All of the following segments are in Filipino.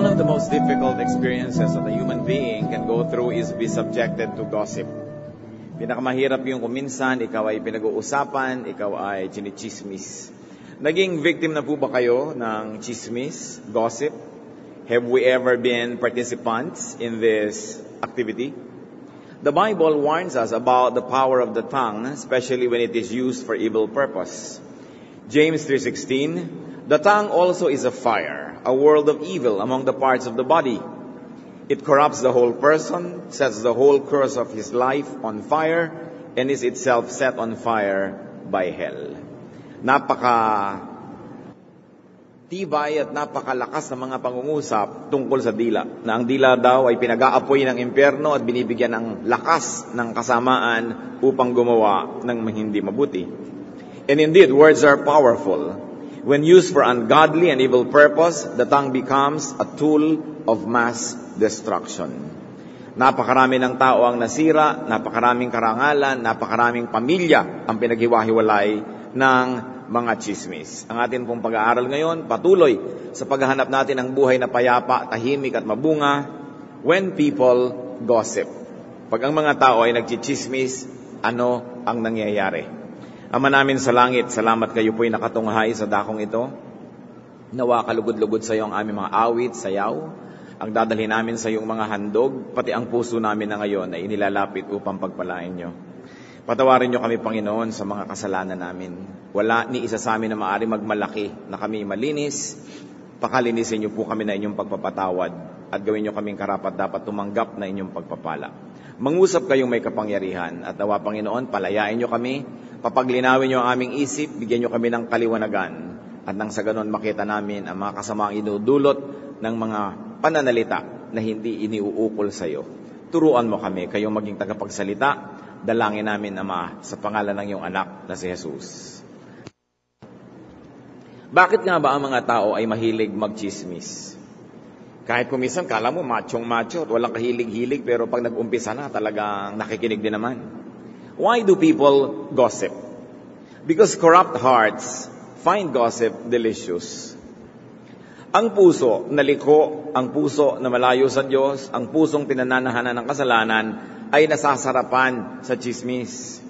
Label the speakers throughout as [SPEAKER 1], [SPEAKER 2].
[SPEAKER 1] One of the most difficult experiences that a human being can go through is be subjected to gossip. Pinakamahirap yung kuminsan, ikaw ay pinag-uusapan, ikaw ay chinichismis. Naging victim na po ba kayo ng chismis, gossip? Have we ever been participants in this activity? The Bible warns us about the power of the tongue, especially when it is used for evil purpose. James 3:16, the tongue also is a fire, a world of evil among the parts of the body. It corrupts the whole person, sets the whole course of his life on fire, and is itself set on fire by hell. Napaka-tibay at napakalakas ng mga pangungusap tungkol sa dila, na ang dila daw ay pinag-aapoy ng impyerno at binibigyan ng lakas ng kasamaan upang gumawa ng hindi mabuti. And indeed, words are powerful. When used for ungodly and evil purpose, the tongue becomes a tool of mass destruction. Napakarami ng tao ang nasira, napakaraming karangalan, napakaraming pamilya ang pinaghiwa-hiwalay ng mga chismis. Ang atin pong pag-aaral ngayon, patuloy sa paghahanap natin ng buhay na payapa, tahimik at mabunga when people gossip. Pag ang mga tao ay nagchichismis, ano ang nangyayari? Ama namin sa langit, salamat kayo po'y nakatunghay sa dakong ito. Nawa kalugod-lugod sa iyo ang aming mga awit, sayaw, ang dadalhin namin sa iyong mga handog, pati ang puso namin na ngayon ay inilalapit upang pagpalain nyo. Patawarin nyo kami, Panginoon, sa mga kasalanan namin. Wala ni isa sa amin na maaari magmalaki na kami malinis. Pakalinisin nyo po kami na inyong pagpapatawad at gawin nyo kaming karapat dapat tumanggap na inyong pagpapala. Mangusap kayong may kapangyarihan at nawa, Panginoon, palayain nyo kami, papaglinawin nyo ang aming isip, bigyan nyo kami ng kaliwanagan at nang sa ganon makita namin ang mga kasamaang inudulot ng mga pananalita na hindi iniuukol sa iyo. Turuan mo kami, kayong maging tagapagsalita. Dalangin namin, Ama, sa pangalan ng iyong anak na si Jesus. Bakit nga ba ang mga tao ay mahilig magchismis? Kahit kumisan, kala mo machong-macho at walang kahilig-hilig, pero pag nag-umpisa na, talagang nakikinig din naman. Why do people gossip? Because corrupt hearts find gossip delicious. Ang puso na liko, ang puso na malayo sa Diyos, ang pusong pinananahanan ng kasalanan, ay nasasarapan sa chismis.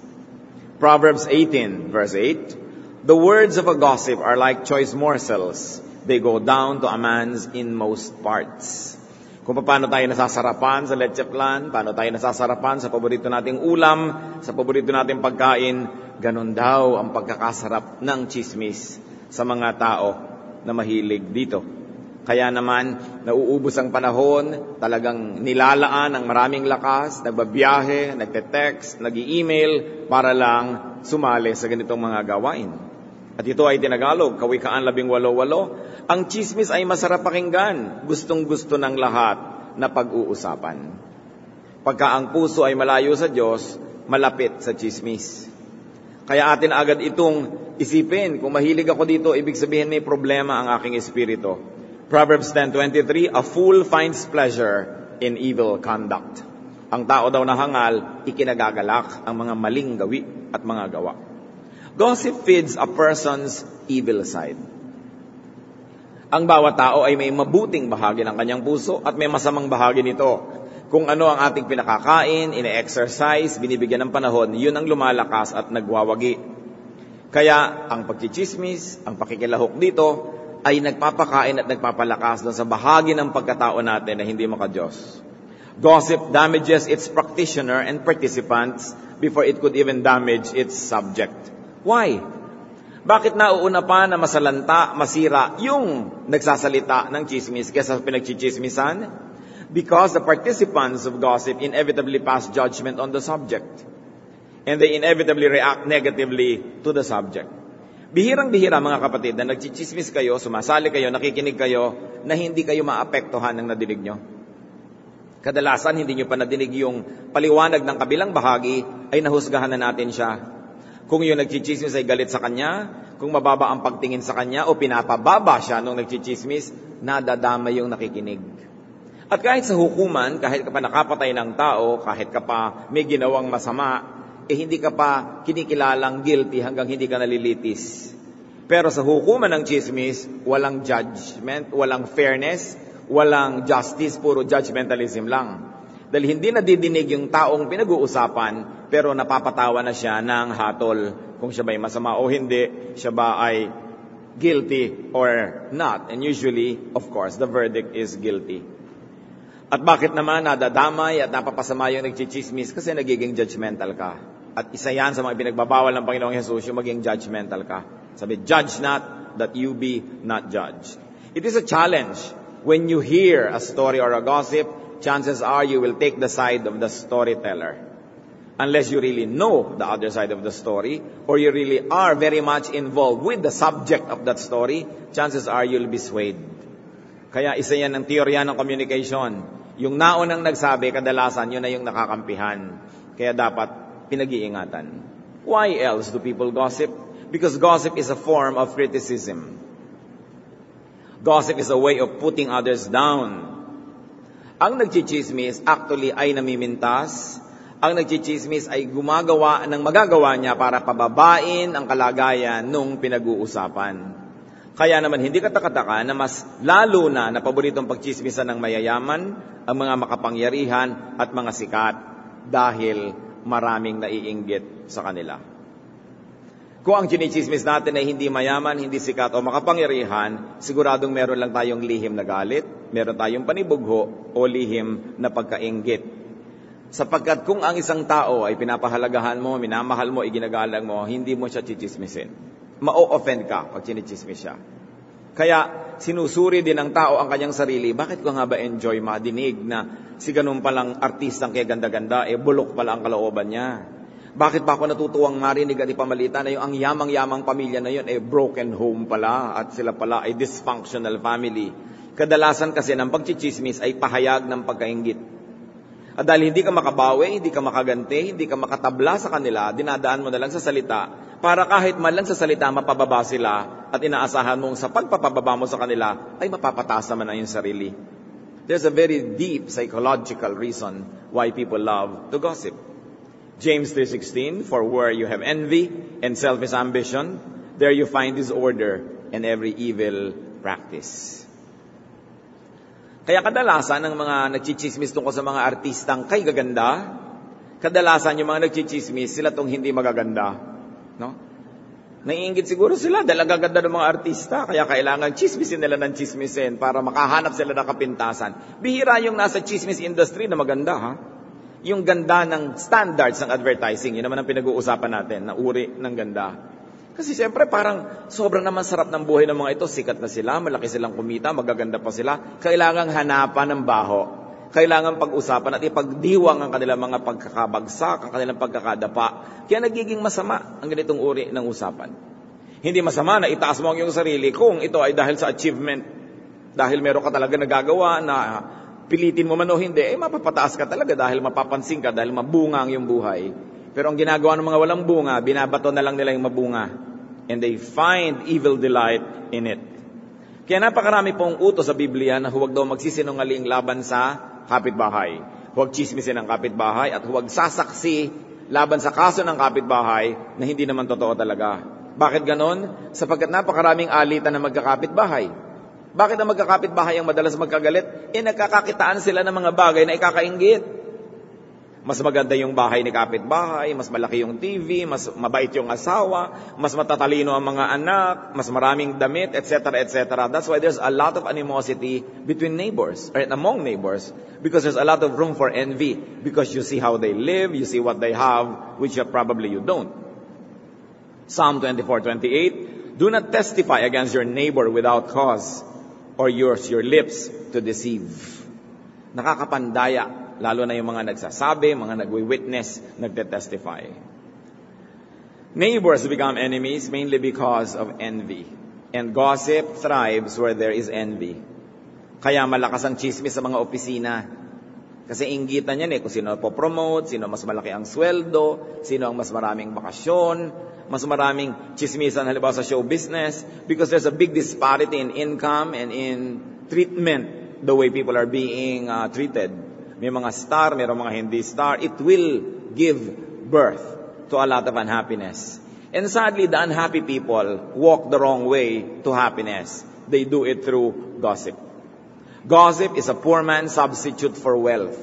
[SPEAKER 1] Proverbs 18, verse 8, the words of a gossip are like choice morsels. They go down to a man's inmost parts. Kung paano tayo nasasarapan sa leche plan, paano tayo nasasarapan sa paborito nating ulam, sa paborito nating pagkain, ganun daw ang pagkakasarap ng chismis sa mga tao na mahilig dito. Kaya naman, nauubos ang panahon, talagang nilalaan ng maraming lakas, nagbabiyahe, nagte-text, nag-i-email para lang sumali sa ganitong mga gawain. At ito ay tinagalog, Kawikaan 18:8. Ang chismis ay masarap pakinggan, gustong-gusto ng lahat na pag-uusapan. Pagka ang puso ay malayo sa Diyos, malapit sa chismis. Kaya atin agad itong isipin, kung mahilig ako dito, ibig sabihin may problema ang aking espiritu. Proverbs 10:23, a fool finds pleasure in evil conduct. Ang tao daw na hangal, ikinagagalak ang mga maling gawi at mga gawa. Gossip feeds a person's evil side. Ang bawat tao ay may mabuting bahagi ng kanyang puso at may masamang bahagi nito. Kung ano ang ating pinakakain, ine-exercise, binibigyan ng panahon, yun ang lumalakas at nagwawagi. Kaya ang pagchichismis, ang pakikilahok dito, ay nagpapakain at nagpapalakas doon sa bahagi ng pagkatao natin na hindi makadiyos. Gossip damages its practitioner and participants before it could even damage its subject. Why? Bakit nauuna pa na masalanta, masira yung nagsasalita ng chismis kaysa pinagchichismisan? Because the participants of gossip inevitably pass judgment on the subject. And they inevitably react negatively to the subject. Bihirang-bihira mga kapatid na nagchichismis kayo, sumasali kayo, nakikinig kayo, na hindi kayo maapektuhan ng nadinig nyo. Kadalasan, hindi nyo pa nadinig yung paliwanag ng kabilang bahagi, ay nahusgahan na natin siya. Kung yung nagchichismis ay galit sa kanya, kung mababa ang pagtingin sa kanya, o pinapababa siya nung nagchichismis, nadadama yung nakikinig. At kahit sa hukuman, kahit ka pa nakapatay ng tao, kahit ka pa may ginawang masama, hindi ka pa kinikilalang guilty hanggang hindi ka nalilitis. Pero sa hukuman ng chismis, walang judgment, walang fairness, walang justice, puro judgmentalism lang. Dahil hindi nadidinig yung taong pinag-uusapan, pero napapatawa na siya ng hatol kung siya ba'y masama o hindi, siya ba ay guilty or not. And usually, of course, the verdict is guilty. At bakit naman nadadamay at napapasama yung nagchichismis? Kasi nagiging judgmental ka. At isa yan sa mga pinagbabawal ng Panginoong Jesus, yung maging judgmental ka. Sabi, judge not, that you be not judged. It is a challenge. When you hear a story or a gossip, chances are you will take the side of the storyteller. Unless you really know the other side of the story, or you really are very much involved with the subject of that story, chances are you'll be swayed. Kaya isa yan ng teorya ng communication. Yung naunang nagsabi, kadalasan yun na yung nakakampihan. Kaya dapat pinag-iingatan. Why else do people gossip? Because gossip is a form of criticism. Gossip is a way of putting others down. Ang nagchichismis actually ay namimintas. Ang nagchichismis ay gumagawa ng magagawa niya para pababain ang kalagayan nung pinag-uusapan. Kaya naman hindi katakataka na mas lalo na paboritong pagchismisan ng mayayaman, ang mga makapangyarihan at mga sikat dahil maraming naiinggit sa kanila. Kung ang chinichismis natin ay hindi mayaman, hindi sikat o makapangyarihan, siguradong meron lang tayong lihim na galit, meron tayong panibugho o lihim na pagkainggit. Sapagkat kung ang isang tao ay pinapahalagahan mo, minamahal mo, iginagalang mo, hindi mo siya chichismisin. Ma-o-offend ka pag chinichismis siya. Kaya sinusuri din ng tao ang kanyang sarili, bakit ko nga ba enjoy madinig na si ganun palang artistang kaya ganda-ganda, bulok pala ang kalooban niya. Bakit ba ako natutuwang marinig at ipamalita na yung ang yamang-yamang pamilya na yun, broken home pala at sila pala ay dysfunctional family. Kadalasan kasi ng pagchichismis ay pahayag ng pagkainggit. At dahil hindi ka makabawi, hindi ka makaganti, hindi ka makatabla sa kanila, dinadaan mo na lang sa salita, para kahit man lang sa salita mapababa sila at inaasahan mong sa pagpapababa mo sa kanila ay mapapataas naman ang iyong sarili. There's a very deep psychological reason why people love to gossip. James 3:16, for where you have envy and selfish ambition, there you find disorder and every evil practice. Kaya kadalasan ng mga nagchichismis tungkol sa mga artistang kay gaganda, kadalasan yung mga nagchichismis, sila tong hindi magaganda. No? Naiinggit siguro sila dahil ang gaganda ng mga artista, kaya kailangan chismisin nila ng chismisin para makahanap sila ng kapintasan. Bihira yung nasa chismis industry na maganda, ha? Yung ganda ng standards ng advertising, yun naman ang pinag-uusapan natin, na uri ng ganda. Kasi siyempre parang sobrang naman sarap ng buhay ng mga ito, sikat na sila, malaki silang kumita, magaganda pa sila, kailangang hanapan ng baho. Kailangan pag-usapan at ipagdiwang ang kanilang mga pagkakabagsak, ang kanilang pagkakadapa. Kaya nagiging masama ang ganitong uri ng usapan. Hindi masama na itaas mo ang iyong sarili kung ito ay dahil sa achievement. Dahil meron ka talaga nagagawa na pilitin mo man o hindi, mapapataas ka talaga dahil mapapansin ka, dahil mabunga ang iyong buhay. Pero ang ginagawa ng mga walang bunga, binabato na lang nila yung mabunga. And they find evil delight in it. Kaya napakarami pong utos sa Biblia na huwag daw magsisinungaling laban sa kapitbahay. Huwag chismisin ang kapitbahay at huwag sasaksi laban sa kaso ng kapitbahay na hindi naman totoo talaga. Bakit ganon? Sapagkat napakaraming alitan na magkakapitbahay. Bakit ang magkakapitbahay ang madalas magkagalit? Nagkakakitaan sila ng mga bagay na ikakainggit. Mas maganda yung bahay ni kapitbahay, mas malaki yung TV, mas mabait yung asawa, mas matatalino ang mga anak, mas maraming damit, etc., etc. That's why there's a lot of animosity between neighbors, or among neighbors, because there's a lot of room for envy, because you see how they live, you see what they have, which probably you don't. Psalm 24:28, do not testify against your neighbor without cause, or use your lips to deceive. Nakakapandaya. Lalo na yung mga nagsasabi, mga nagwi-witness, nagte-testify. Neighbors become enemies mainly because of envy. And gossip thrives where there is envy. Kaya malakas ang chismis sa mga opisina. Kasi inggitan yan kung sino po-promote, sino mas malaki ang sweldo, sino ang mas maraming bakasyon, mas maraming chismisan halimbawa sa show business, because there's a big disparity in income and in treatment, the way people are being treated. May mga star, may mga hindi star. It will give birth to a lot of unhappiness. And sadly, the unhappy people walk the wrong way to happiness. They do it through gossip. Gossip is a poor man's substitute for wealth.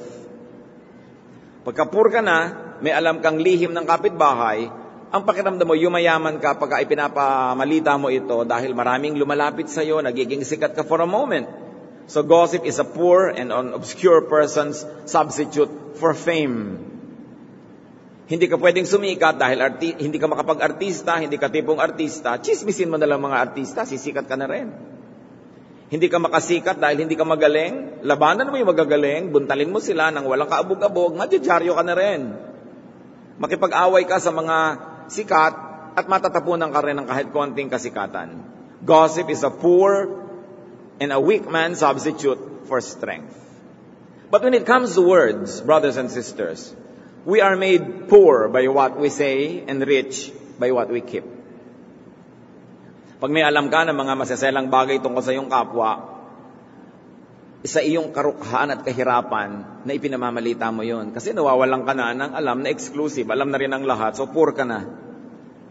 [SPEAKER 1] Pagka poor ka na, may alam kang lihim ng kapitbahay, ang pakiramdam mo, yumayaman ka pagka ipinapamalita mo ito dahil maraming lumalapit sa iyo, nagiging sikat ka for a moment. So gossip is a poor and an obscure person's substitute for fame. Hindi ka pwedeng sumikat dahil hindi ka makapag-artista, hindi ka tipong artista, chismisin mo na lang mga artista, sisikat ka na rin. Hindi ka makasikat dahil hindi ka magaling, labanan mo yung magagaling, buntalin mo sila nang walang kaabog-abog, madyadyaryo ka na rin. Makipag-away ka sa mga sikat at matatapunan ka rin ng kahit konting kasikatan. Gossip is a poor and a weak man's substitute for strength. But when it comes to words, brothers and sisters, we are made poor by what we say and rich by what we keep. Pag may alam ka ng mga masaselang bagay tungkol sa iyong kapwa, sa iyong karukhaan at kahirapan na ipinamamalita mo yon. Kasi nawawalan ka na ng alam na exclusive. Alam na rin ang lahat, so poor ka na.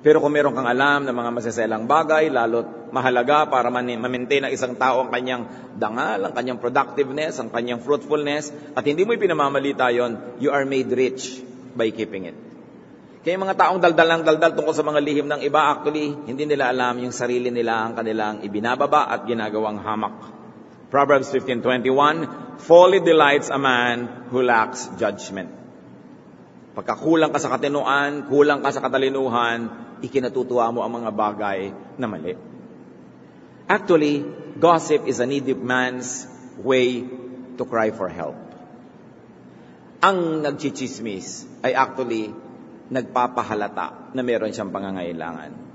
[SPEAKER 1] Pero kung meron kang alam ng mga masaselang bagay, lalo't mahalaga para ma-maintain ng isang tao ang kanyang dangal, ang kanyang productiveness, ang kanyang fruitfulness, at hindi mo ipinamamalita yon, you are made rich by keeping it. Kaya mga taong daldal ng daldal tungkol sa mga lihim ng iba, actually, hindi nila alam yung sarili nila ang kanilang ibinababa at ginagawang hamak. Proverbs 15:21, folly delights a man who lacks judgment. Pagka kulang ka sa katinuan, kulang ka sa katalinuhan, ikinatutuwa mo ang mga bagay na mali. Actually, gossip is a needy man's way to cry for help. Ang nagchichismis ay actually nagpapahalata na meron siyang pangangailangan.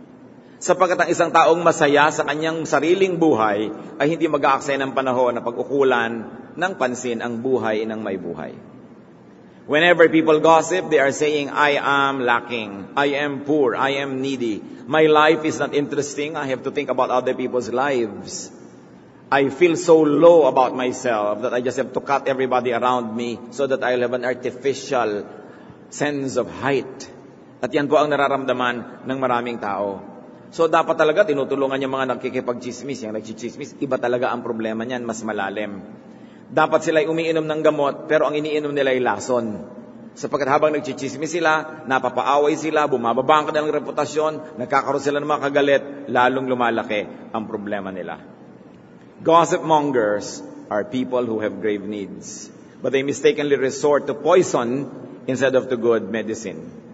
[SPEAKER 1] Sapagkat ang isang taong masaya sa kanyang sariling buhay ay hindi mag-aaksaya ng panahon na pag-ukulan ng pansin ang buhay ng may buhay. Whenever people gossip, they are saying, I am lacking, I am poor, I am needy. My life is not interesting, I have to think about other people's lives. I feel so low about myself that I just have to cut everybody around me so that I'll have an artificial sense of height. At yan po ang nararamdaman ng maraming tao. So dapat talaga tinutulungan yung mga nagkikipag-chismis, yung nagchichismis, iba talaga ang problema niyan, mas malalim. Dapat sila ay umiinom ng gamot, pero ang iniinom nila ay lason. Sapagkat habang nagchichismis sila, napapaaway sila, bumababa ang kanilang reputasyon, nagkakaroon sila ng mga kagalit, lalong lumalaki ang problema nila. Gossip mongers are people who have grave needs, but they mistakenly resort to poison instead of to good medicine.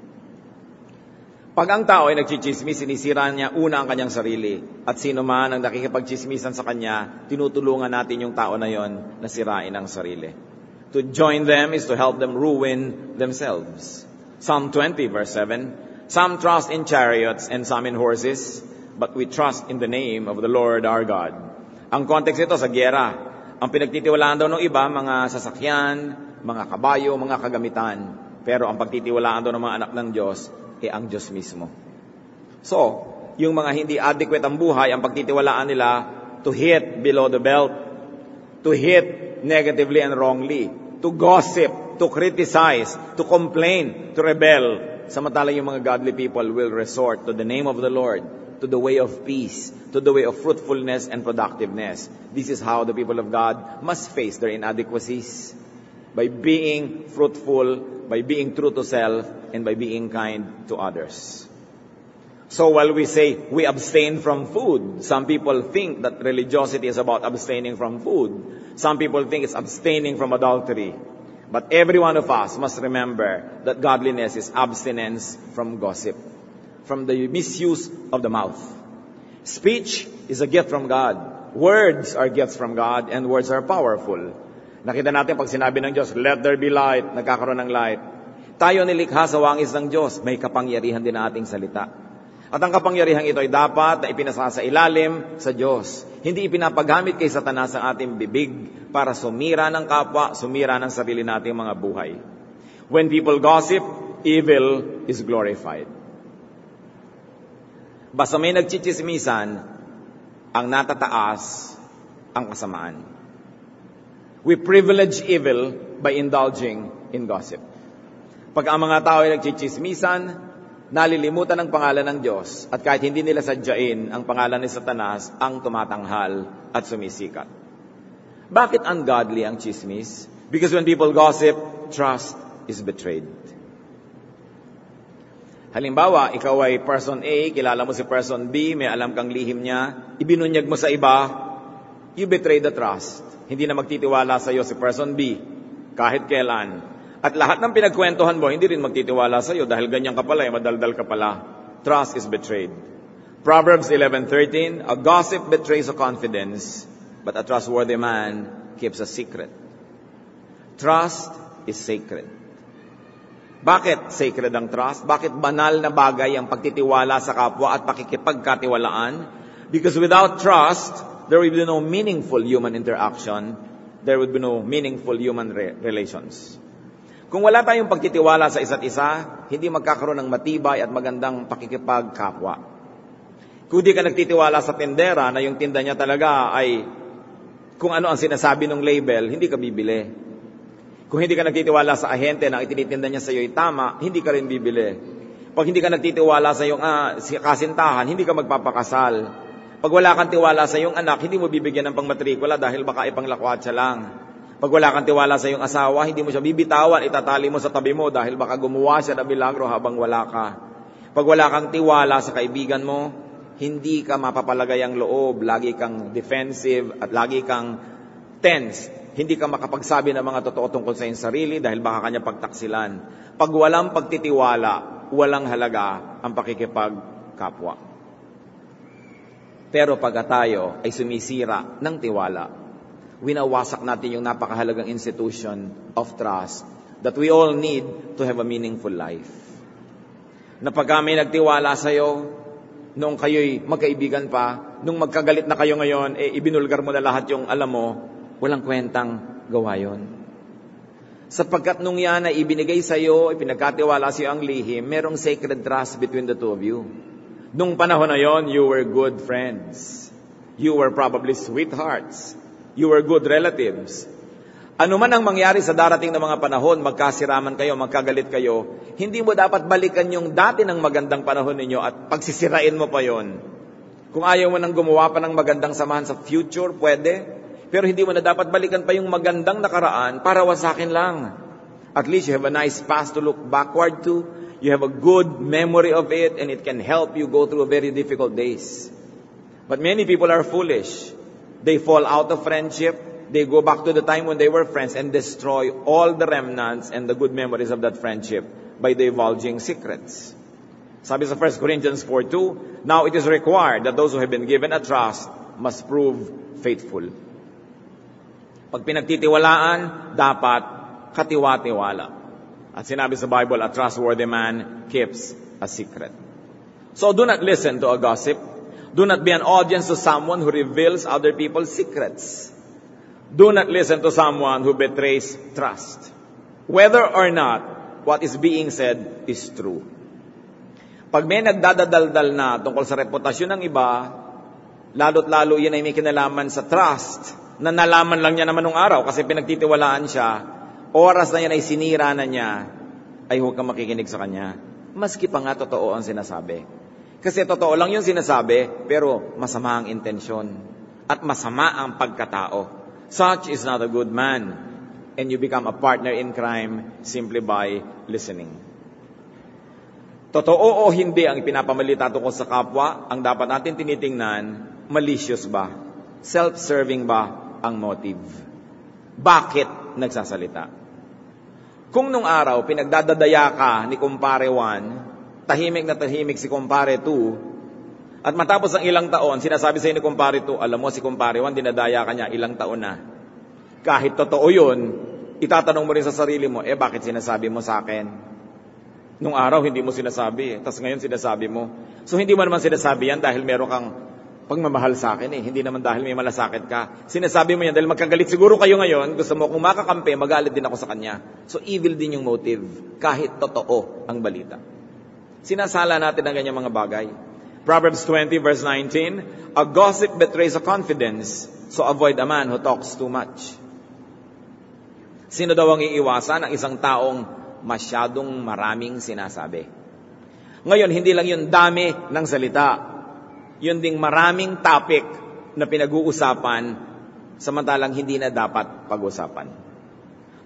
[SPEAKER 1] Pag ang tao ay nagchichismis, sinisira niya una ang kanyang sarili. At sino man ang nakikipagchismisan sa kanya, tinutulungan natin yung tao na yon na sirain ang sarili. To join them is to help them ruin themselves. Psalm 20 verse 7, some trust in chariots and some in horses, but we trust in the name of the Lord our God. Ang context ito sa gyera. Ang pinagtitiwalaan daw ng iba, mga sasakyan, mga kabayo, mga kagamitan. Pero ang pagtitiwalaan daw ng mga anak ng Diyos, ang Diyos mismo. So, yung mga hindi adequate ang buhay, ang pagtitiwalaan nila to hit below the belt, to hit negatively and wrongly, to gossip, to criticize, to complain, to rebel. Samantalang yung mga godly people will resort to the name of the Lord, to the way of peace, to the way of fruitfulness and productiveness. This is how the people of God must face their inadequacies. By being fruitful, by being true to self, and by being kind to others. So while we say we abstain from food, some people think that religiosity is about abstaining from food. Some people think it's abstaining from adultery. But every one of us must remember that godliness is abstinence from gossip, from the misuse of the mouth. Speech is a gift from God. Words are gifts from God, and words are powerful. Nakita natin pag sinabi ng Diyos, let there be light, nagkakaroon ng light. Tayo nilikha sa wangis ng Diyos, may kapangyarihan din na ating salita. At ang kapangyarihan ito ay dapat na ipinasa sa ilalim sa Diyos. Hindi ipinapagamit kay Satanas ang ating bibig para sumira ng kapwa, sumira ng sarili nating mga buhay. When people gossip, evil is glorified. Basta may nagchichismisan, ang natataas ang kasamaan. We privilege evil by indulging in gossip. Pag ang mga tao ay nagchichismisan, nalilimutan ang pangalan ng Diyos at kahit hindi nila sadyain, ang pangalan ni Satanas ang tumatanghal at sumisikat. Bakit ungodly ang chismis? Because when people gossip, trust is betrayed. Halimbawa, ikaw ay person A, kilala mo si person B, may alam kang lihim niya, ibinunyag mo sa iba, you betray the trust. Hindi na magtitiwala sa iyo si person B, kahit kailan. At lahat ng pinagkwentuhan mo, hindi rin magtitiwala sa iyo dahil ganyan ka pala, madaldal ka pala. Trust is betrayed. Proverbs 11:13, a gossip betrays a confidence, but a trustworthy man keeps a secret. Trust is sacred. Bakit sacred ang trust? Bakit banal na bagay ang pagtitiwala sa kapwa at pakikipagkatiwalaan? Because without trust, there will be no meaningful human interaction. There would be no meaningful human relations. Kung wala tayong pagtitiwala sa isa't isa, hindi magkakaroon ng matibay at magandang pakikipagkapwa. Kung di ka nagtitiwala sa tindera na yung tinda niya talaga ay kung ano ang sinasabi ng label, hindi ka bibili. Kung hindi ka nagtitiwala sa ahente na itinitinda niya sa iyo ay tama, hindi ka rin bibili. Pag hindi ka nagtitiwala sa iyong kasintahan, hindi ka magpapakasal. Pag wala kang tiwala sa iyong anak, hindi mo bibigyan ng pangmatrikula dahil baka ipanglakwatsa lang. Pag wala kang tiwala sa iyong asawa, hindi mo siya bibitawan, itatali mo sa tabi mo dahil baka gumawa siya ng milagro habang wala ka. Pag wala kang tiwala sa kaibigan mo, hindi ka mapapalagay ang loob, lagi kang defensive at lagi kang tense. Hindi ka makapagsabi ng mga totoo tungkol sa iyong sarili dahil baka kanya pagtaksilan. Pag walang pagtitiwala, walang halaga ang pakikipagkapwa. Pero pag tayo ay sumisira ng tiwala, winawasak natin yung napakahalagang institution of trust that we all need to have a meaningful life. Na pag kami nagtiwala sa iyo, noong kayo'y magkaibigan pa, nung magkagalit na kayo ngayon, ibinulgar mo na lahat yung alam mo, walang kwentang gawa yun. Sapagkat nung yan ay ibinigay sa iyo, ipinagkatiwala sa iyo ang lihim, merong sacred trust between the two of you. Nung panahon na yon, you were good friends. You were probably sweethearts. You were good relatives. Ano man ang mangyari sa darating na mga panahon, magkasiraman kayo, magkagalit kayo, hindi mo dapat balikan yung dati ng magandang panahon ninyo at pagsisirain mo pa yon. Kung ayaw mo nang gumawa pa ng magandang samahan sa future, pwede. Pero hindi mo na dapat balikan pa yung magandang nakaraan para wasakin lang. At least you have a nice past to look backward to. You have a good memory of it and it can help you go through very difficult days. But many people are foolish. They fall out of friendship. They go back to the time when they were friends and destroy all the remnants and the good memories of that friendship by divulging secrets. Sabi sa 1 Corinthians 4:2, now it is required that those who have been given a trust must prove faithful. Pag pinagtitiwalaan, dapat katiwa-tiwala. At sinabi sa Bible, a trustworthy man keeps a secret. So do not listen to a gossip. Do not be an audience to someone who reveals other people's secrets. Do not listen to someone who betrays trust. Whether or not what is being said is true. Pag may nagdadadaldal na tungkol sa reputasyon ng iba, lalo't lalo yun ay may kinalaman sa trust, na nalaman lang niya naman nung araw kasi pinagtitiwalaan siya, oras na yan ay sinira na niya, ay huwag kang makikinig sa kanya. Maski pa nga totoo ang sinasabi. Kasi totoo lang yung sinasabi, pero masama ang intensyon at masama ang pagkatao. Such is not a good man, and you become a partner in crime simply by listening. Totoo o hindi ang ipinapamalita tungkol sa kapwa, ang dapat natin tinitingnan, malicious ba? Self-serving ba ang motive? Bakit nagsasalita? Kung nung araw, pinagdadadaya ka ni Kumpare 1, tahimik na tahimik si Kumpare 2, at matapos ang ilang taon, sinasabi sa ni Kumpare 2, alam mo si Kumpare 1, dinadaya ka niya ilang taon na. Kahit totoo yun, itatanong mo rin sa sarili mo, bakit sinasabi mo sa akin? Nung araw, hindi mo sinasabi, tapos ngayon sinasabi mo. So hindi mo naman sinasabi yan dahil meron kang pagmamahal sa akin Hindi naman dahil may malasakit ka. Sinasabi mo yan dahil magkagalit siguro kayo ngayon, gusto mo kung makakampi, magalit din ako sa kanya. So evil din yung motive, kahit totoo ang balita. Sinasala natin ang ganyang mga bagay. Proverbs 20 verse 19, a gossip betrays a confidence, so avoid a man who talks too much. Sino daw ang iiwasan? Ang isang taong masyadong maraming sinasabi. Ngayon, hindi lang yung dami ng salita. Yun ding maraming topic na pinag-uusapan samantalang hindi na dapat pag-usapan.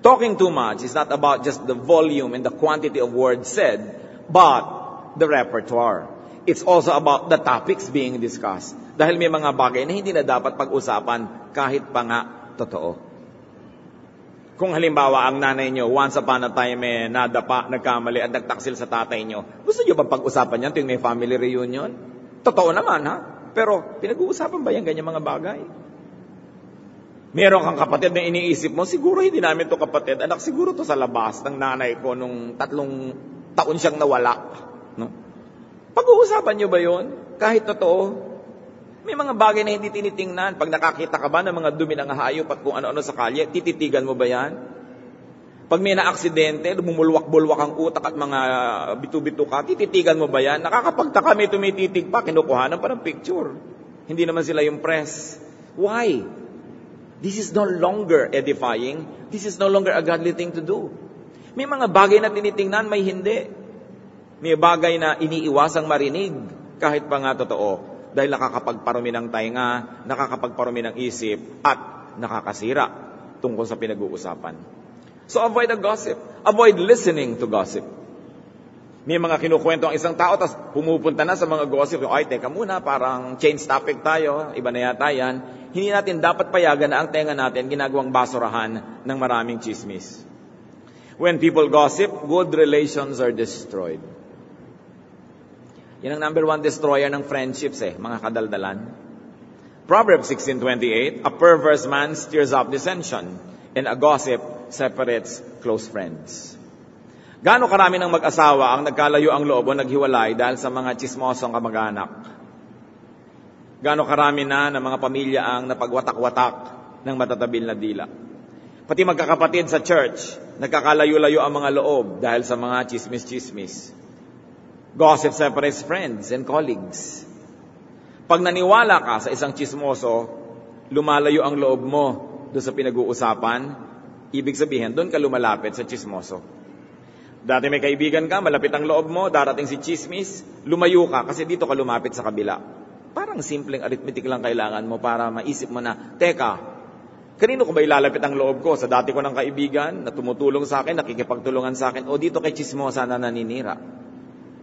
[SPEAKER 1] Talking too much is not about just the volume and the quantity of words said, but the repertoire. It's also about the topics being discussed. Dahil may mga bagay na hindi na dapat pag-usapan kahit pa nga totoo. Kung halimbawa ang nanay nyo, once upon a time nadapa, nagkamali at nagtaksil sa tatay nyo, gusto nyo ba pag-usapan yan tuwing may family reunion? Totoo naman ha, pero pinag-uusapan ba yan ganyan mga bagay? Meron kang kapatid na iniisip mo, siguro hindi namin to kapatid, anak siguro to sa labas ng nanay ko nung 3 taon siyang nawala. No? Pag-uusapan nyo ba yun? Kahit totoo? May mga bagay na hindi tinitingnan. Pag nakakita ka ba ng mga dumi ng hayop at kung ano-ano sa kalye, tititigan mo ba yan? Pag may na-aksidente, lumumulwak-bulwak ang utak at mga bitu-bitu ka, tititigan mo ba yan? Nakakapagtaka, may tumititig pa, kinukuhanan pa ng picture. Hindi naman sila yung press. Why? This is no longer edifying. This is no longer a godly thing to do. May mga bagay na tinitingnan, may hindi. May bagay na iniiwasang marinig, kahit pa nga totoo. Dahil nakakapagparumi ng tainga, nakakapagparumi ng isip, at nakakasira tungkol sa pinag-uusapan. So avoid the gossip. Avoid listening to gossip. May mga kinukwento ang isang tao, tapos pumupunta na sa mga gossip. Ay, teka muna, parang change topic tayo, iba na yata yan. Hindi natin dapat payagan na ang tenga natin ginagawang basurahan ng maraming chismis. When people gossip, good relations are destroyed. Yan ang number 1 destroyer ng friendships mga kadaldalan. Proverbs 16:28, a perverse man stirs up dissension, and a gossip separates close friends. Gaano karami ng mag-asawa ang nagkalayo ang loob o naghiwalay dahil sa mga chismosong kamag-anak? Gaano karami na ng mga pamilya ang napagwatak-watak ng matatabil na dila? Pati magkakapatid sa church, nagkakalayo-layo ang mga loob dahil sa mga chismis-chismis. Gossip separates friends and colleagues. Pag naniwala ka sa isang chismoso, lumalayo ang loob mo doon sa pinag-uusapan, ibig sabihin, doon ka lumalapit sa chismoso. Dati may kaibigan ka, malapit ang loob mo, darating si chismis, lumayo ka kasi dito ka lumapit sa kabila. Parang simpleng arithmetic lang kailangan mo para maisip mo na, teka, kanino ko ba ilalapit ang loob ko? Sa dati ko ng kaibigan na tumutulong sa akin, nakikipagtulungan sa akin, o dito kay chismosa na naninira?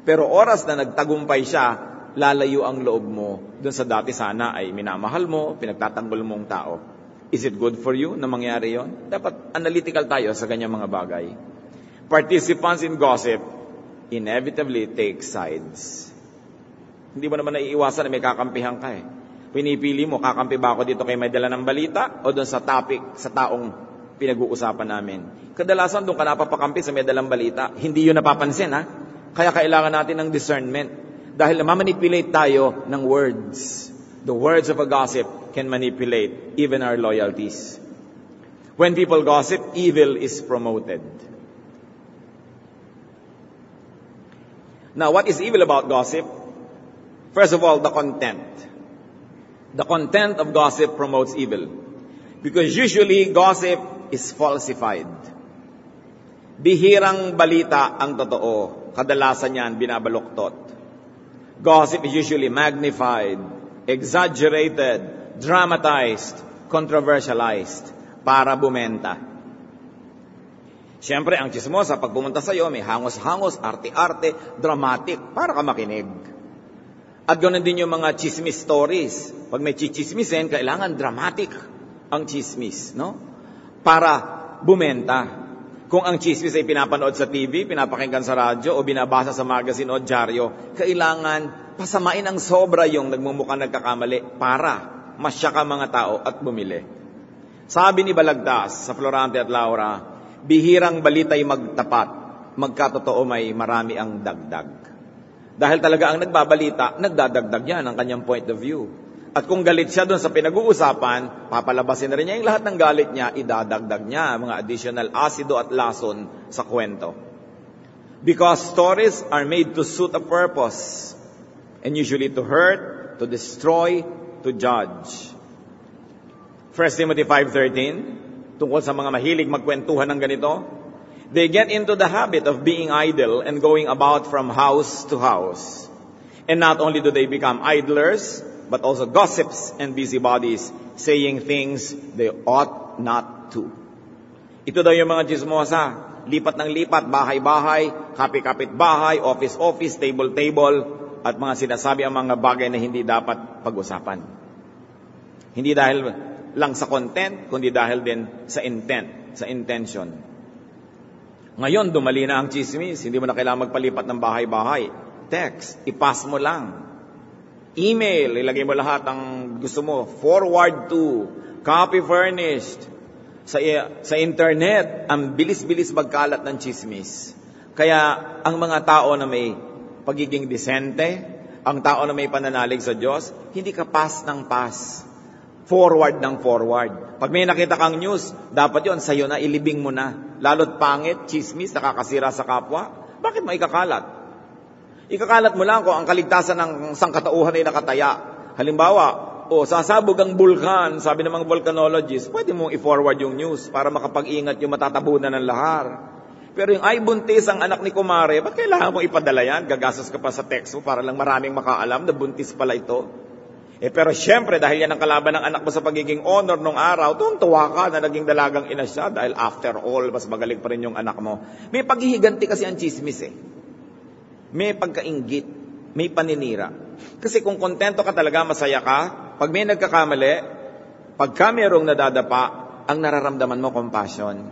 [SPEAKER 1] Pero oras na nagtagumpay siya, lalayo ang loob mo doon sa dati sana ay minamahal mo, pinagtatanggol mong tao. Is it good for you na mangyari yon? Dapat analytical tayo sa ganyang mga bagay. Participants in gossip inevitably take sides. Hindi mo naman naiiwasan na may kakampihan ka Pinipili mo, kakampi ba ako dito kay may dala ng balita o doon sa topic, sa taong pinag-uusapan namin? Kadalasan doon ka napapakampi sa may dalang balita. Hindi yun napapansin Kaya kailangan natin ng discernment. Dahil mamanipulate tayo ng words. The words of a gossip can manipulate even our loyalties. When people gossip, evil is promoted. Now, what is evil about gossip? First of all, the content. The content of gossip promotes evil. Because usually, gossip is falsified. Bihirang balita ang totoo. Kadalasan yan, binabaluktot. Gossip is usually magnified, exaggerated, dramatized, controversialized, para bumenta. Siyempre, ang chismosa, pag pumunta sa'yo, may hangos-hangos, arte-arte, dramatic, para ka makinig. At ganoon din yung mga chismis stories. Pag may chichismisin, kailangan dramatic ang chismis, no? Para bumenta. Kung ang chismis ay pinapanood sa TV, pinapakinggan sa radyo, o binabasa sa magazine o dyaryo, kailangan pasamain ang sobra yung nagmumukhang nagkakamali para masya ka mga tao at bumili. Sabi ni Balagtas sa Florante at Laura, bihirang balita'y magtapat, magkatotoo may marami ang dagdag. Dahil talaga ang nagbabalita, nagdadagdag yan ang kanyang point of view. At kung galit siya doon sa pinag-uusapan, papalabasin na rin niya yung lahat ng galit niya, idadagdag niya mga additional asido at lason sa kwento. Because stories are made to suit a purpose, and usually to hurt, to destroy, to judge. 1 Timothy 5:13, tungkol sa mga mahilig magkwentuhan ng ganito, they get into the habit of being idle and going about from house to house. And not only do they become idlers, but also gossips and busybodies, saying things they ought not to. Ito daw yung mga chismosa. Lipat ng lipat, bahay-bahay, kapit-kapit-bahay, office-office, table-table, at mga sinasabi ang mga bagay na hindi dapat pag-usapan. Hindi dahil lang sa content, kundi dahil din sa intent, sa intention. Ngayon, dumali na ang chismis. Hindi mo na kailangan magpalipat ng bahay-bahay. Text, ipass mo lang. Email, ilagay mo lahat ang gusto mo. Forward to, copy furnished. Sa internet, ang bilis-bilis magkalat ng chismis. Kaya ang mga tao na may pagiging disente, ang tao na may pananalig sa Diyos, hindi ka pass ng pass. Forward ng forward. Pag may nakita kang news, dapat yon sa'yo na, ilibing mo na. Lalo't pangit, chismis, nakakasira sa kapwa. Bakit mo ikakalat? Ikakalat mo lang kung ang kaligtasan ng sangkatauhan ay nakataya. Halimbawa, sasabog ang bulkan, sabi ng mga volcanologists, pwede mong i-forward yung news para makapag-ingat yung matatabunan ng lahar. Pero yung ay buntis ang anak ni Kumare, ba't kailangan mong ipadala yan? Gagastos ka pa sa text mo para lang maraming makaalam na buntis pala ito. Pero syempre, dahil yan ang kalaban ng anak mo sa pagiging honor nung araw, tuwang-tuwa ka na naging dalagang ina siya dahil after all, mas magaling pa rin yung anak mo. May paghihiganti kasi ang chismis May pagkainggit, may paninira. Kasi kung kontento ka talaga, masaya ka, pag may nagkakamali, pagka mayroong nadadapa, ang nararamdaman mo, compassion,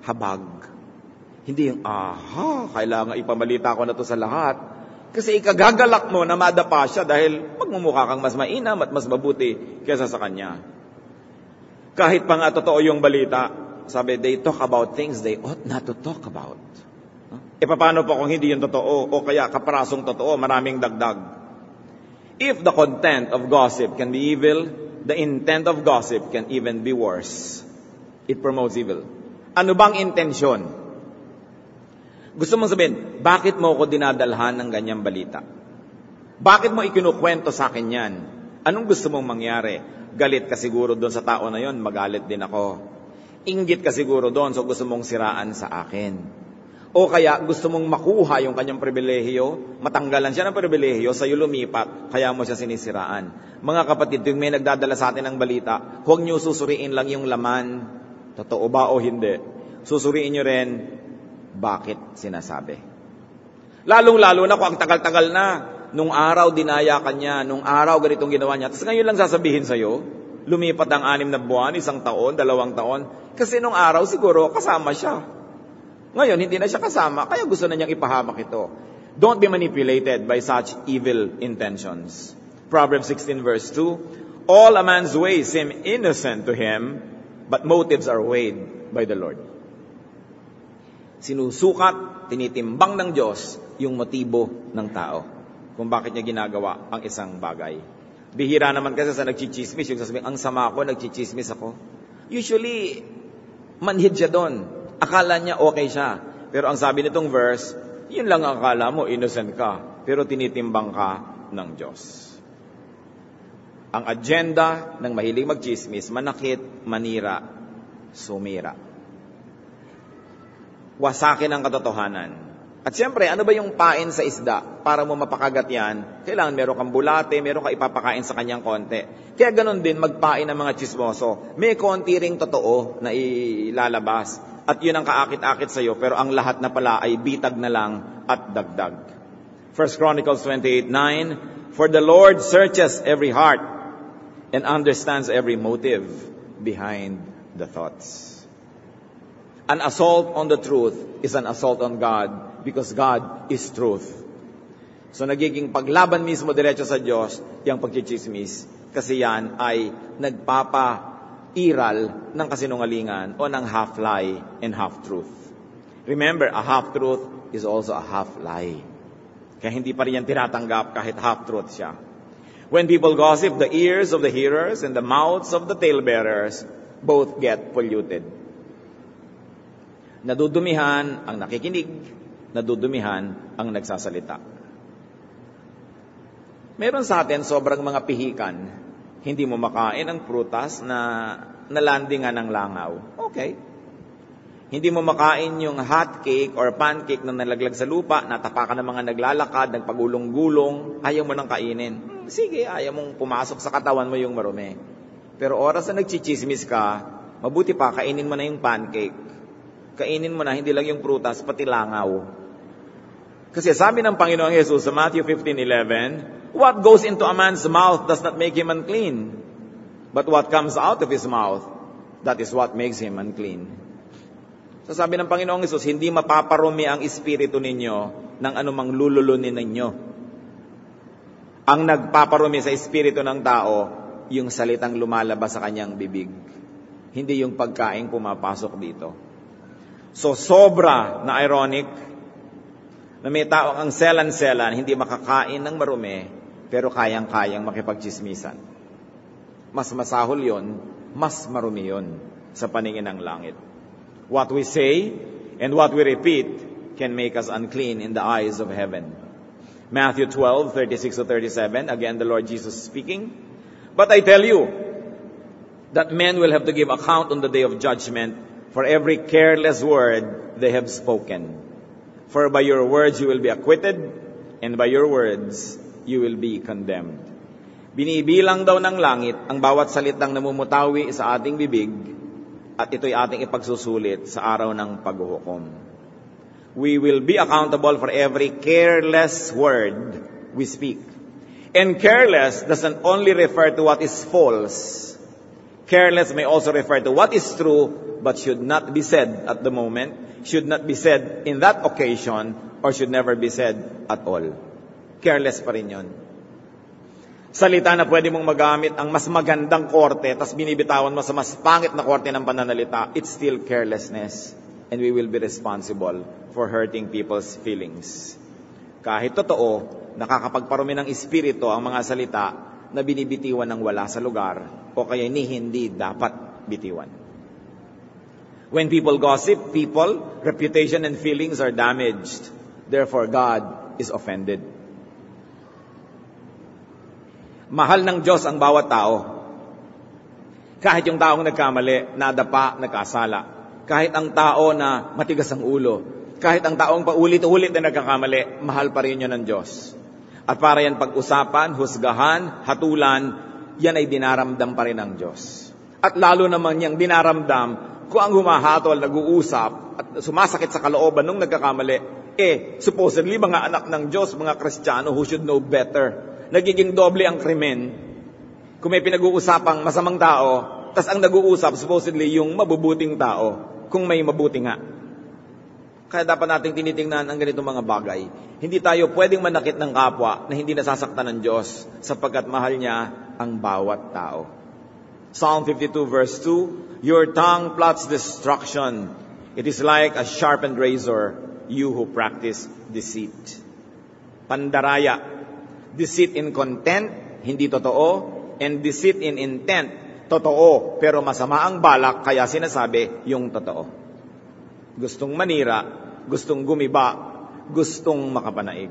[SPEAKER 1] habag. Hindi yung, kailangan ipamalita ko na to sa lahat. Kasi ikagagalak mo na madapa siya dahil magmumukha kang mas mainam at mas mabuti kaysa sa kanya. Kahit pa nga totoo yung balita, sabi, they talk about things they ought not to talk about. Paano pa kung hindi yung totoo o kaya kaparasong totoo, maraming dagdag. If the content of gossip can be evil, the intent of gossip can even be worse. It promotes evil. Ano bang intensyon? Gusto mong sabihin, bakit mo ako dinadalhan ng ganyang balita? Bakit mo ikinukwento sa akin yan? Anong gusto mong mangyari? Galit ka siguro doon sa tao na yon, magalit din ako. Inggit ka siguro doon, so gusto mong siraan sa akin. O kaya gusto mong makuha yung kanyang pribilehiyo, matanggalan siya ng pribilehiyo, sa'yo lumipat, kaya mo siya sinisiraan. Mga kapatid, yung may nagdadala sa atin ng balita, huwag niyo susuriin lang yung laman, totoo ba o hindi. Susuriin niyo rin, bakit sinasabi. Lalong-lalo na kung ang tagal-tagal na, nung araw dinaya ka niya, nung araw ganitong ginawa niya, tapos ngayon lang sasabihin sa'yo, lumipat ang 6 na buwan, 1 taon, 2 taon, kasi nung araw siguro kasama siya. Ngayon, hindi na siya kasama, kaya gusto na niyang ipahamak ito. Don't be manipulated by such evil intentions. Proverbs 16 verse 2, all a man's ways seem innocent to him, but motives are weighed by the Lord. Sinusukat, tinitimbang ng Diyos yung motibo ng tao kung bakit niya ginagawa ang isang bagay. Bihira naman kasi sa nagchichismis, yung sasabihin, ang sama ko, nagchichismis ako. Usually, manhid siya doon. Akala niya okay siya. Pero ang sabi nitong verse, yun lang ang akala mo, innocent ka. Pero tinitimbang ka ng Diyos. Ang agenda ng mahilig magchismis, manakit, manira, sumira. Wasakin ang katotohanan. At siyempre, ano ba yung pain sa isda? Para mo mapakagat yan, kailangan meron kang bulate, meron ka ipapakain sa kanyang konti. Kaya ganun din, magpain ng mga chismoso. May konti ring totoo na ilalabas. At yun ang kaakit-akit sa'yo, pero ang lahat na pala ay bitag na lang at dagdag. 1 Chronicles 28:9, for the Lord searches every heart and understands every motive behind the thoughts. An assault on the truth is an assault on God because God is truth. So nagiging paglaban mismo diretso sa Diyos, yung pagchichismis, kasi yan ay nagpapairal ng kasinungalingan o ng half-lie and half-truth. Remember, a half-truth is also a half-lie. Kaya hindi pa rin yan tinatanggap kahit half-truth siya. When people gossip, the ears of the hearers and the mouths of the talebearers both get polluted. Nadudumihan ang nakikinig, nadudumihan ang nagsasalita. Meron sa atin sobrang mga pihikan. Hindi mo makain ang prutas na nalandingan ng langaw. Okay. Hindi mo makain yung hot cake or pancake na nalaglag sa lupa, natapakan ng mga naglalakad, nagpagulong-gulong, ayaw mo nang kainin. sige, ayaw mong pumasok sa katawan mo yung marumi. Pero oras na nagchichismis ka, mabuti pa, kainin mo na yung pancake. Kainin mo na, hindi lang yung prutas, pati langaw. Kasi sabi ng Panginoong Jesus sa Matthew 15:11, what goes into a man's mouth does not make him unclean. But what comes out of his mouth, that is what makes him unclean. So sabi ng Panginoong Jesus, hindi mapaparumi ang espiritu ninyo ng anumang lululunin ninyo. Ang nagpaparumi sa espiritu ng tao, yung salitang lumalabas sa kanyang bibig. Hindi yung pagkain pumapasok dito. So sobra na ironic na may taong ang selan-selan, hindi makakain ng marumi, pero kayang-kayang makipagchismisan. Mas masahol yon, mas marumi yon sa paningin ng langit. What we say and what we repeat can make us unclean in the eyes of heaven. Matthew 12:36-37, again the Lord Jesus speaking. But I tell you that men will have to give account on the day of judgment for every careless word they have spoken. For by your words you will be acquitted, and by your words you will be condemned. Binibilang daw ng langit ang bawat salitang namumutawi sa ating bibig, at ito'y ating ipagsusulit sa araw ng paghuhukom. We will be accountable for every careless word we speak. And careless doesn't only refer to what is false. Careless may also refer to what is true, but should not be said at the moment, should not be said in that occasion, or should never be said at all. Careless pa rin yun. Salita na pwede mong magamit ang mas magandang korte, tas binibitawan mo sa mas pangit na korte ng pananalita, it's still carelessness. And we will be responsible for hurting people's feelings. Kahit totoo, nakakapagparumi ng espiritu ang mga salita na binibitiwan ng wala sa lugar o kaya hindi dapat bitiwan. When people gossip, reputation and feelings are damaged. Therefore, God is offended. Mahal ng Diyos ang bawat tao. Kahit yung taong nagkamali, nadapa, nagkasala. Kahit ang tao na matigas ang ulo. Kahit ang taong paulit-ulit na nagkakamali, mahal pa rin yun ng Diyos. At para yan pag-usapan, husgahan, hatulan, yan ay dinaramdam pa rin ng Diyos. At lalo naman yung dinaramdam, kung ang humahatol, nag-uusap, at sumasakit sa kalooban nung nagkakamali, supposedly mga anak ng Diyos, mga Kristiyano who should know better. Nagiging doble ang krimen. Kung may pinag-uusapang masamang tao, tas ang nag-uusap, supposedly, yung mabubuting tao, kung may mabuti nga. Kaya dapat nating tinitingnan ang ganitong mga bagay. Hindi tayo pwedeng manakit ng kapwa na hindi nasasaktan ng Diyos sapagkat mahal niya ang bawat tao. Psalm 52 verse 2, your tongue plots destruction. It is like a sharpened razor, you who practice deceit. Pandaraya. Deceit in content, hindi totoo. And deceit in intent, totoo, pero masama ang balak, kaya sinasabi yung totoo. Gustong manira, gustong gumiba, gustong makapanaig.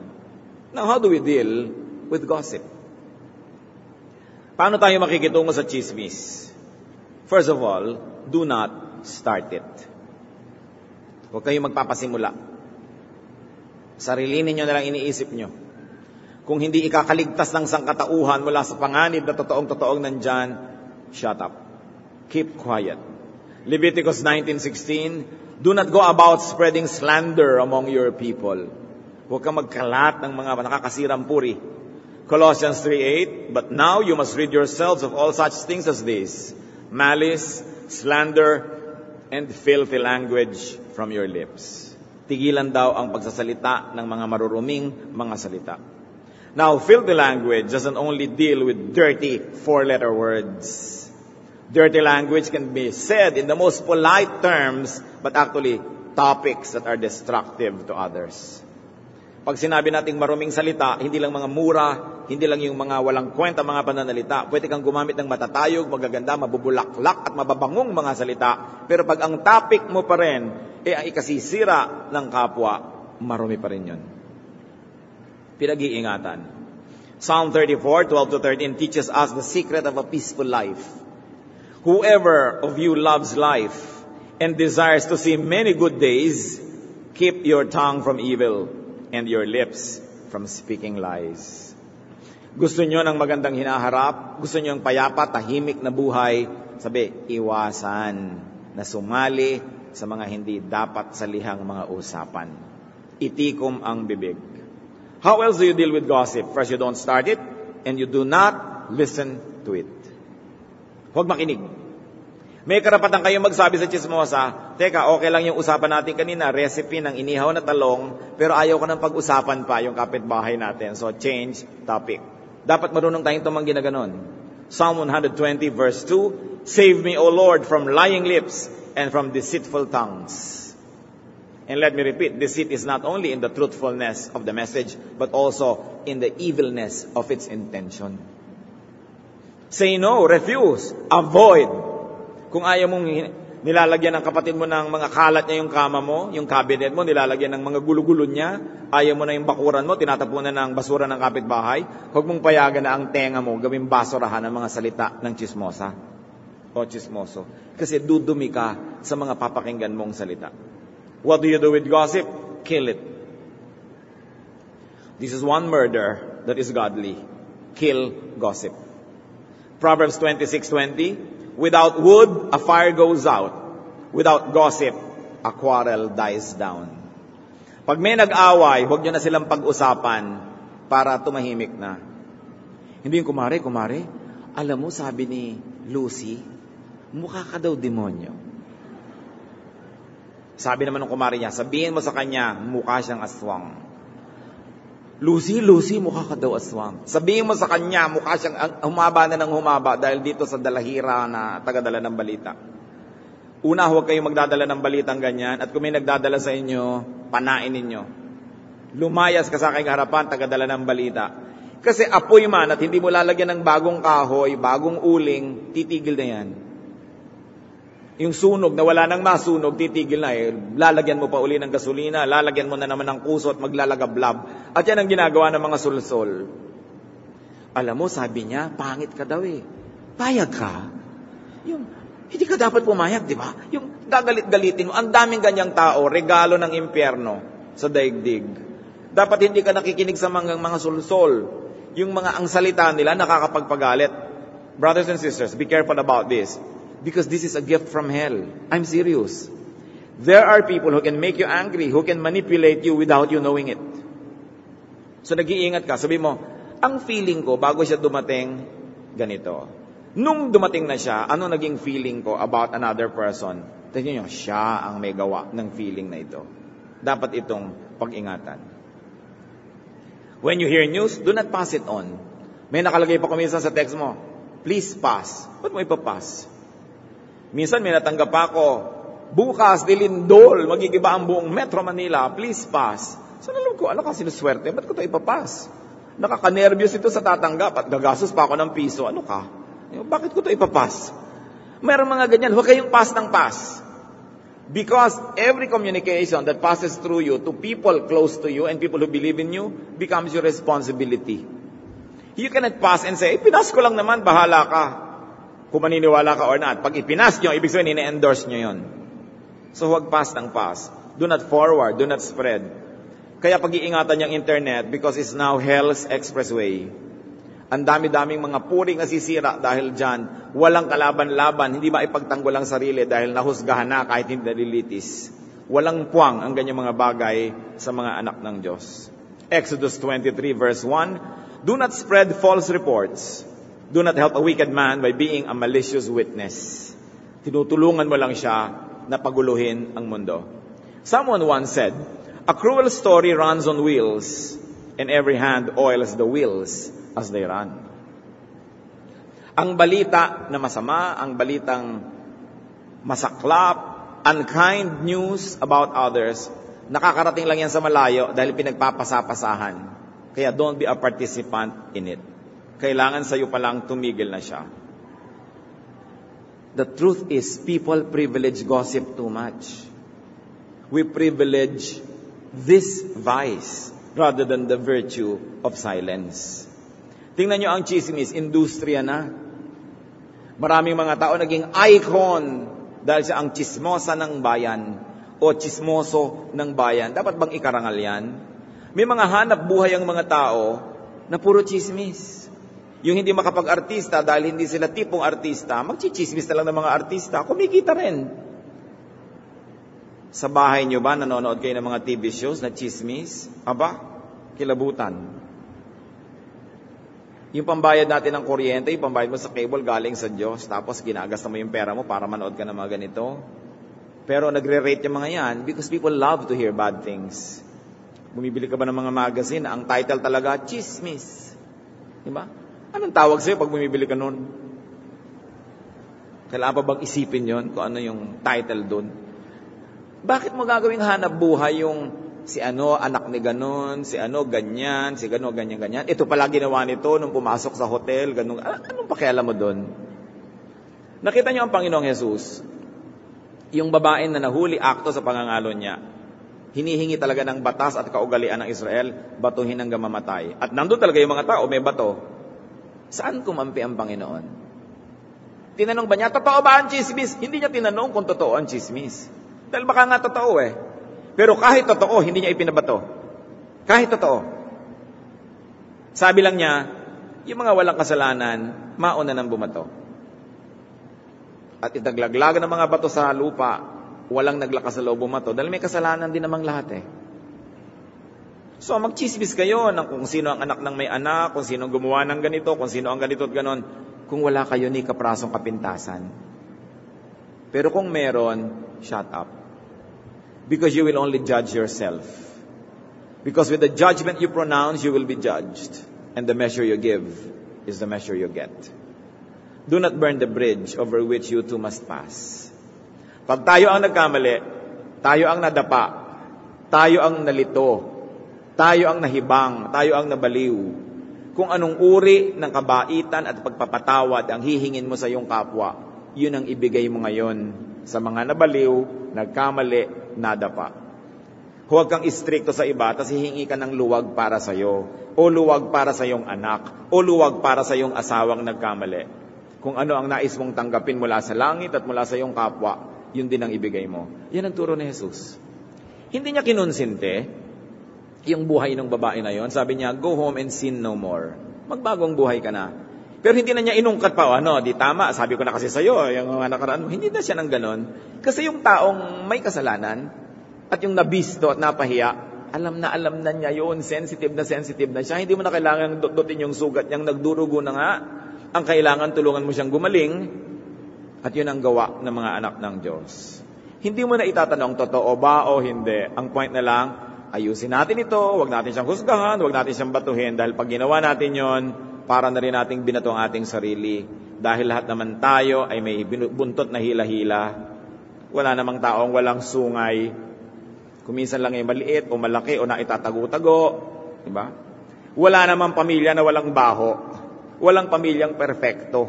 [SPEAKER 1] Now, how do we deal with gossip? Paano tayo makikitungo sa chismis? First of all, do not start it. Huwag kayong magpapasimula. Sarili ninyo na lang iniisip nyo. Kung hindi ikakaligtas ng sangkatauhan mula sa panganib na totoong-totoong nandyan, shut up. Keep quiet. Leviticus 19:16, do not go about spreading slander among your people. Huwag kang magkalat ng mga nakakasirang puri. Colossians 3:8, but now you must rid yourselves of all such things as this, malice, slander, and filthy language from your lips. Tigilan daw ang pagsasalita ng mga maruruming mga salita. Now, filthy language doesn't only deal with dirty four-letter words. Dirty language can be said in the most polite terms, but actually topics that are destructive to others. Pag sinabi nating maruming salita, hindi lang mga mura, hindi lang yung mga walang kwenta mga pananalita. Pwede kang gumamit ng matatayog, magaganda, mabubulaklak at mababangong mga salita. Pero pag ang topic mo pa rin, ang ikasisira ng kapwa, marumi pa rin yun. Pinag-iingatan. Psalm 34:12-13 teaches us the secret of a peaceful life. Whoever of you loves life and desires to see many good days, keep your tongue from evil and your lips from speaking lies. Gusto nyo ng magandang hinaharap, gusto nyo ng payapa, tahimik na buhay, sabi, iwasan na sumali sa mga hindi dapat salihang mga usapan. Itikom ang bibig. How else do you deal with gossip? First, you don't start it, and you do not listen to it. Huwag makinig. May karapatan kayo magsabi sa chismosa, teka, okay lang yung usapan natin kanina, recipe ng inihaw na talong, pero ayaw ko ng pag-usapan pa yung kapitbahay natin. So, change topic. Dapat marunong tayong tumanggi na ganon. Psalm 120 verse 2, Save me, O Lord, from lying lips and from deceitful tongues. And let me repeat, deceit is not only in the truthfulness of the message, but also in the evilness of its intention. Say no, refuse, avoid. Kung ayaw mong nilalagyan ng kapatid mo ng mga kalat niya yung kama mo, yung cabinet mo, nilalagyan ng mga gulo-gulo niya, ayaw mo na yung bakuran mo, tinatapunan ng basura ng kapitbahay, huwag mong payagan na ang tenga mo, gawing basurahan ng mga salita ng chismosa o chismoso. Kasi dudumi ka sa mga papakinggan mong salita. What do you do with gossip? Kill it. This is one murder that is godly. Kill gossip. Proverbs 26:20, without wood, a fire goes out. Without gossip, a quarrel dies down. Pag may nag-away, huwag nyo na silang pag-usapan para tumahimik na. Hindi yung kumare, alam mo, sabi ni Lucy, mukha ka daw demonyo. Sabi naman ng kumare niya, sabihin mo sa kanya, mukha siyang aswang. Lucy, mukha ka daw aswang. Sabihin mo sa kanya, mukha siyang humaba na ng humaba dahil dito sa dalahira na tagadala ng balita. Una, huwag kayong magdadala ng balitang ganyan at kung may nagdadala sa inyo, panain ninyo. Lumayas ka sa aking harapan, tagadala ng balita. Kasi apoy man at hindi mo lalagyan ng bagong kahoy, bagong uling, titigil na yan. Yung sunog na wala nang masunog, titigil na eh. Lalagyan mo pa uli ng gasolina, lalagyan mo na naman ng kuso at maglalagablab. At yan ang ginagawa ng mga sulsol. Alam mo, sabi niya, pangit ka daw eh. Payag ka? Yung, hindi ka dapat pumayag, di ba? Yung gagalit-galitin mo. Ang daming ganyang tao, regalo ng impyerno sa daigdig. Dapat hindi ka nakikinig sa mga sulsol. Yung mga ang salita nila nakakapagpagalit. Brothers and sisters, be careful about this. Because this is a gift from hell. I'm serious. There are people who can make you angry, who can manipulate you without you knowing it. So nag-iingat ka. Sabi mo, ang feeling ko bago siya dumating, ganito. Nung dumating na siya, ano naging feeling ko about another person? Tingnan niyo, siya ang may gawa ng feeling na ito. Dapat itong pag-ingatan. When you hear news, do not pass it on. May nakalagay pa kuminsan sa text mo, please pass. Ba't mo ipapass? Minsan may natanggap ako, bukas, dilindol, magigiba ang buong Metro Manila, please pass. So nalang ko, ano ka sinuswerte? Ba't ko ito ipapass? Nakaka-nervyos ito sa tatanggap at gagastos pa ako ng piso. Ano ka? Bakit ko ito ipapass? Mayroong mga ganyan, huwag kayong pass ng pass. Because every communication that passes through you to people close to you and people who believe in you becomes your responsibility. You cannot pass and say, pinas ko lang naman, bahala ka. Kung maniniwala ka or not. Pag ipinas nyo, ibig sabihin, ine-endorse nyo yun. So huwag pass ng pass. Do not forward, do not spread. Kaya pag-iingatan yung internet because it's now hell's expressway. Ang dami-daming mga puring nasisira dahil dyan. Walang kalaban-laban, hindi maipagtanggol ang sarili dahil nahusgahan na kahit hindi nalilitis. Walang puwang ang ganyang mga bagay sa mga anak ng Diyos. Exodus 23 verse 1, do not spread false reports. Do not help a wicked man by being a malicious witness. Tinutulungan mo lang siya na paguluhin ang mundo. Someone once said, a cruel story runs on wheels, and every hand oils the wheels as they run. Ang balita na masama, ang balitang masaklap, unkind news about others, nakakarating lang yan sa malayo dahil pinagpapasapasahan. Kaya don't be a participant in it. Kailangan sa'yo palang tumigil na siya. The truth is, people privilege gossip too much. We privilege this vice rather than the virtue of silence. Tingnan nyo ang chismis, industriya na. Maraming mga tao naging icon dahil siya ang chismosa ng bayan o chismoso ng bayan. Dapat bang ikarangal yan? May mga hanap buhay ang mga tao na puro chismis. Yung hindi makapag-artista dahil hindi sila tipong artista, magchichismis na lang ng mga artista, kumikita rin. Sa bahay nyo ba, nanonood kayo ng mga TV shows na chismis? Aba, kilabutan. Yung pambayad natin ng kuryente, yung pambayad mo sa cable galing sa Diyos, tapos ginagasta mo yung pera mo para manood ka ng mga ganito. Pero nagre-rate yung mga yan because people love to hear bad things. Bumibili ka ba ng mga magazine, ang title talaga, chismis. Diba? Anong tawag sa'yo pag bumibili ka nun? Kailangan pa bang isipin yon kung ano yung title dun? Bakit mo gagawing hanap buhay yung si ano, anak ni ganon, si ano, ganyan, si gano, ganyan, ganyan. Ito pala ginawa nito nung pumasok sa hotel, ganun. Anong pakialam mo dun? Nakita niyo ang Panginoong Jesus, yung babae na nahuli akto sa pangangalo niya, hinihingi talaga ng batas at kaugalian ng Israel, batuhin hanggang mamatay. At nandun talaga yung mga tao, may bato. Saan kumampi ang Panginoon? Tinanong ba niya, totoo ba ang chismis? Hindi niya tinanong kung totoo ang chismis. Dahil baka nga totoo eh. Pero kahit totoo, hindi niya ipinabato. Kahit totoo. Sabi lang niya, yung mga walang kasalanan, mauna nang bumato. At itaglaglagan ng mga bato sa lupa, walang naglakas sa loob bumato. Dahil may kasalanan din namang lahat eh. So magchismis kayo ng kung sino ang anak ng may anak, kung sino ang gumawa ng ganito, kung sino ang ganito at ganon. Kung wala kayo ni kaprasong kapintasan. Pero kung meron, shut up. Because you will only judge yourself. Because with the judgment you pronounce, you will be judged. And the measure you give is the measure you get. Do not burn the bridge over which you too must pass. Pag tayo ang nagkamali, tayo ang nadapa, tayo ang nalito, tayo ang nahibang, tayo ang nabaliw. Kung anong uri ng kabaitan at pagpapatawad ang hihingin mo sa iyong kapwa, yun ang ibigay mo ngayon sa mga nabaliw, nagkamali, nadapa. Huwag kang istrikto sa iba, tas hihingi ka ng luwag para sa iyo, o luwag para sa iyong anak, o luwag para sa iyong asawang nagkamali. Kung ano ang nais mong tanggapin mula sa langit at mula sa iyong kapwa, yun din ang ibigay mo. Yan ang turo ni Jesus. Hindi niya kinonsinte yung buhay ng babae na yon. Sabi niya, go home and sin no more. Magbagong buhay ka na. Pero hindi na niya inungkat pa, di tama, sabi ko na kasi sa'yo, yung mga nakaraan mo, hindi na siya ng ganon. Kasi yung taong may kasalanan, at yung nabisto at napahiya, alam na niya yun, sensitive na siya. Hindi mo na kailangan dot-dotin yung sugat niyang nagdurugo na nga. Ang kailangan, tulungan mo siyang gumaling, at yun ang gawa ng mga anak ng Diyos. Hindi mo na itatanong, totoo ba o hindi. Ang point na lang, ayusin natin ito, huwag natin siyang husgahan, huwag natin siyang batuhin, dahil pag ginawa natin yon, para na rin nating binato ang ating sarili. Dahil lahat naman tayo ay may buntot na hila-hila. Wala namang taong walang sungay. Kuminsan lang ay maliit o malaki o naitatago-tago. Diba? Wala namang pamilya na walang baho. Walang pamilyang perfecto.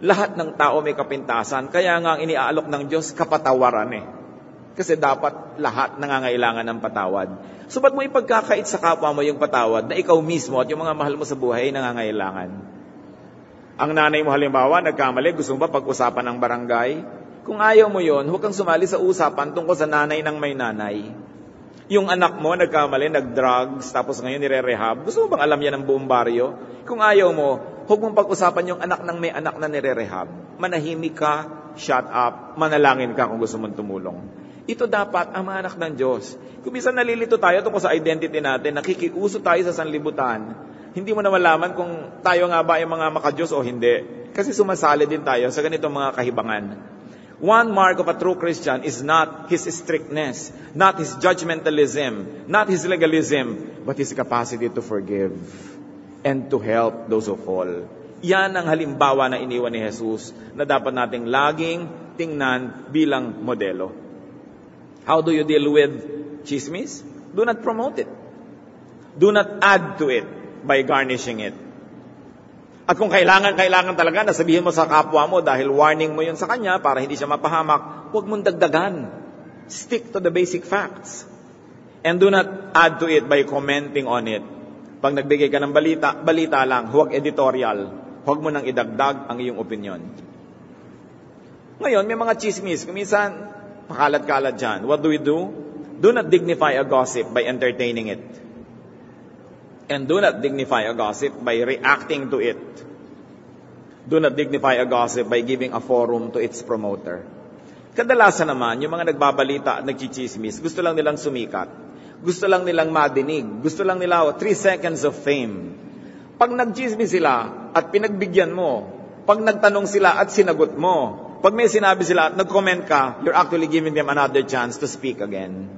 [SPEAKER 1] Lahat ng tao may kapintasan. Kaya nga ang iniaalok ng Diyos, kapatawaran eh. Kasi dapat lahat nangangailangan ng patawad. So ba't mo ipagkakait sa kapwa mo yung patawad na ikaw mismo at yung mga mahal mo sa buhay nangangailangan? Ang nanay mo halimbawa, nagkamali, gusto mo ba pag-usapan ng barangay? Kung ayaw mo yon, huwag kang sumali sa usapan tungkol sa nanay ng may nanay. Yung anak mo, nagkamali, nag-drugs, tapos ngayon nire-rehab. Gusto mo bang alam yan ng buong baryo? Kung ayaw mo, huwag mong pag-usapan yung anak ng may anak na nire-rehab. Manahimik ka, shut up, manalangin ka kung gusto mong tumulong. Ito dapat ang mga anak ng Diyos. Kung minsan nalilito tayo tungkol sa identity natin, nakikiuso tayo sa sanlibutan, hindi mo na malaman kung tayo nga ba ay mga makadiyos o hindi. Kasi sumasali din tayo sa ganitong mga kahibangan. One mark of a true Christian is not his strictness, not his judgmentalism, not his legalism, but his capacity to forgive and to help those who fall. Yan ang halimbawa na iniwan ni Jesus na dapat nating laging tingnan bilang modelo. How do you deal with chismis? Do not promote it. Do not add to it by garnishing it. At kung kailangan talaga na sabihin mo sa kapwa mo dahil warning mo yun sa kanya para hindi siya mapahamak, huwag mong dagdagan. Stick to the basic facts. And do not add to it by commenting on it. Pag nagbigay ka ng balita lang, huwag editorial. Huwag mo nang idagdag ang iyong opinion. Ngayon, may mga chismis. Kuminsan, pakalat-kalat dyan. What do we do? Do not dignify a gossip by entertaining it. And do not dignify a gossip by reacting to it. Do not dignify a gossip by giving a forum to its promoter. Kadalasan naman, yung mga nagbabalita at nagchichismis, gusto lang nilang sumikat. Gusto lang nilang madinig. Gusto lang nila 3 seconds of fame. Pag nagchismis sila at pinagbigyan mo, pag nagtanong sila at sinagot mo, pag may sinabi sila at nag-comment ka, you're actually giving them another chance to speak again.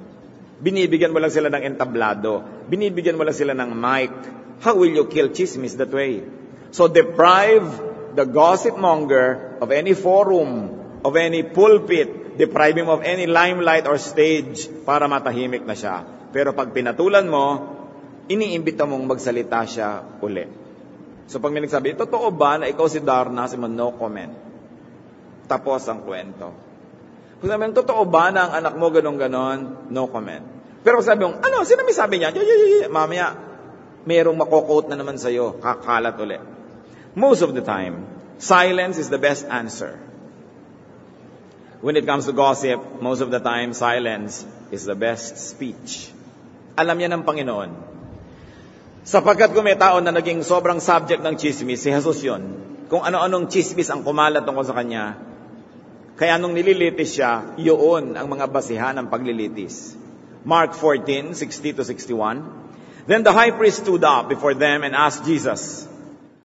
[SPEAKER 1] Binibigyan mo lang sila ng entablado. Binibigyan mo lang sila ng mic. How will you kill chismis that way? So deprive the gossip monger of any forum, of any pulpit, deprive him of any limelight or stage para matahimik na siya. Pero pag pinatulan mo, iniimbita mong magsalita siya uli. So pag may nagsabi, totoo ba na ikaw si Darna? Sabi mo, no comment. Tapos ang kwento. Kung sabi mo, totoo ba na ang anak mo ganon-ganon? No comment. Pero sabi mo, ano? Sino may sabi niya? Mamaya, mayroong mako-quote na naman sa'yo. Kakalat uli. Most of the time, silence is the best answer. When it comes to gossip, most of the time, silence is the best speech. Alam yan ng Panginoon. Sapagkat kung may tao na naging sobrang subject ng chismis, si Jesus yun. Kung ano-anong chismis ang kumalat tungkol sa kanya, kaya nung nililitis siya, yun ang mga basihan ng paglilitis. Mark 14:60-61. Then the high priest stood up before them and asked Jesus,